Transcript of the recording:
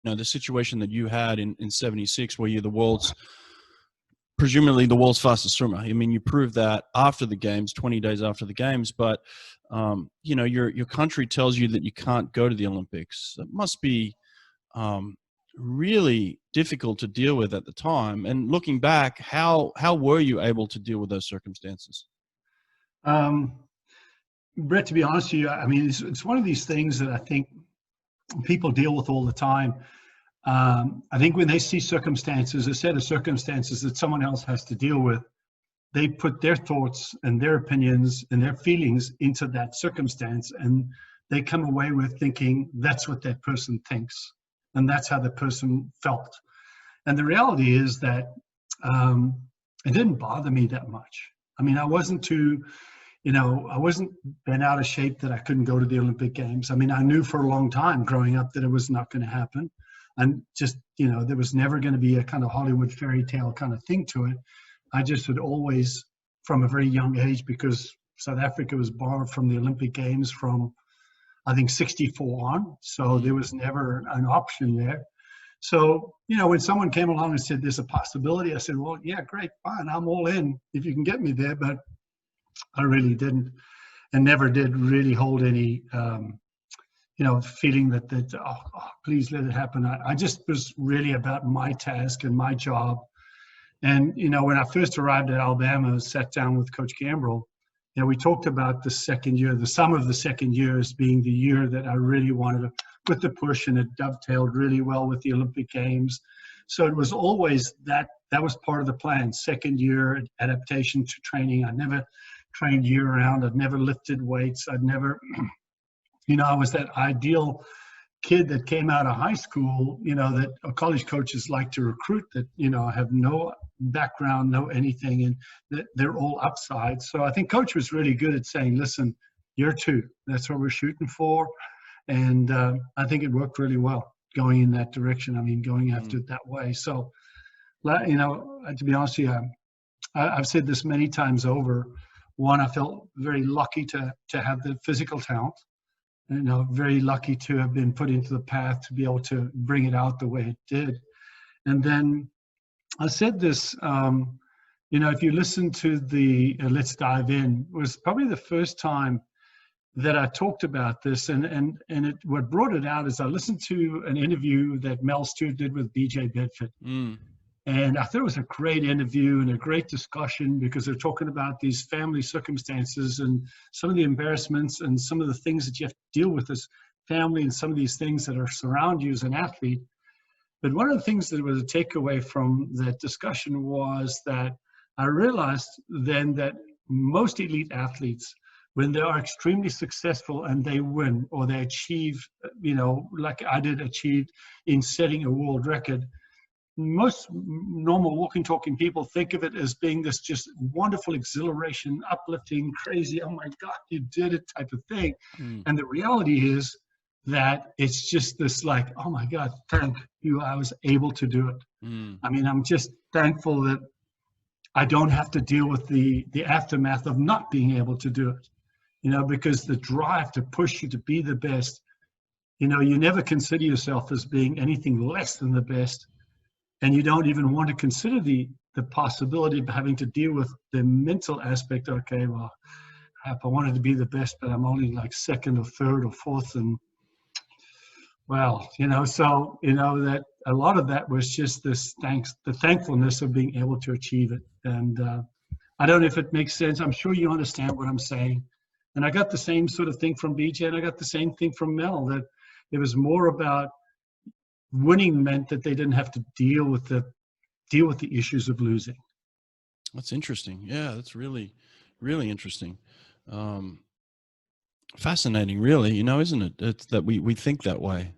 the situation that you had in 76, where you're presumably the world's fastest swimmer. I mean, you proved that after the games, 20 days after the games, but your country tells you that you can't go to the Olympics. It must be really difficult to deal with at the time. And looking back, how were you able to deal with those circumstances? Brett, to be honest with you, I mean, it's one of these things that I think people deal with all the time. I think when they see circumstances, a set of circumstances that someone else has to deal with, they put their thoughts and their opinions and their feelings into that circumstance, and they come away with thinking that's what that person thinks, and that's how the person felt. And the reality is that it didn't bother me that much. I mean, I wasn't bent out of shape that I couldn't go to the Olympic Games. I mean, I knew for a long time growing up that it was not going to happen. And just, there was never going to be a kind of Hollywood fairy tale kind of thing to it. I just had always, from a very young age, because South Africa was barred from the Olympic Games from, I think, 64 on. So there was never an option there. So, when someone came along and said, there's a possibility, I said, well, yeah, great, fine. I'm all in if you can get me there. But I really didn't, and never did really hold any, feeling that please let it happen. I just was really about my task and my job. And, when I first arrived at Alabama, I sat down with Coach Gambril, we talked about the second year, the sum of the second year as being the year that I really wanted to put the push, and it dovetailed really well with the Olympic Games. So it was always that was part of the plan. Second year adaptation to training. I never trained year round. I'd never lifted weights. I'd never, I was that ideal kid that came out of high school, that college coaches like to recruit, that, have no background, no anything, and that they're all upside. So I think Coach was really good at saying, listen, year two, that's what we're shooting for. And I think it worked really well going in that direction. I mean, going after it that way. So, to be honest with you, I've said this many times over. One, I felt very lucky to have the physical talent. Very lucky to have been put into the path to be able to bring it out the way it did. And then I said this, if you listen to the Let's Dive In, it was probably the first time that I talked about this. And what brought it out is I listened to an interview that Mel Stewart did with BJ Bedford. And I thought it was a great interview and a great discussion, because they're talking about these family circumstances and some of the embarrassments and some of the things that you have to deal with as family, and some of these things that are surround you as an athlete. But one of the things that was a takeaway from that discussion was that I realized then that most elite athletes, when they are extremely successful and they win, or they achieve, like I did achieve in setting a world record, most normal walking, talking people think of it as being this just wonderful exhilaration, uplifting, crazy, oh my God, you did it type of thing. And the reality is that it's just this like, oh my God, thank you, I was able to do it. I mean, I'm just thankful that I don't have to deal with the aftermath of not being able to do it, because the drive to push you to be the best, you never consider yourself as being anything less than the best. And you don't even want to consider the possibility of having to deal with the mental aspect. Okay, well, crap, I wanted to be the best, but I'm only like second or third or fourth. And well, so, that a lot of that was just the thankfulness of being able to achieve it. And I don't know if it makes sense. I'm sure you understand what I'm saying. And I got the same sort of thing from BJ, and I got the same thing from Mel, that it was more about winning meant that they didn't have to deal with the issues of losing. That's interesting. Yeah, that's really, really interesting. Fascinating, really, isn't it? It's that we think that way.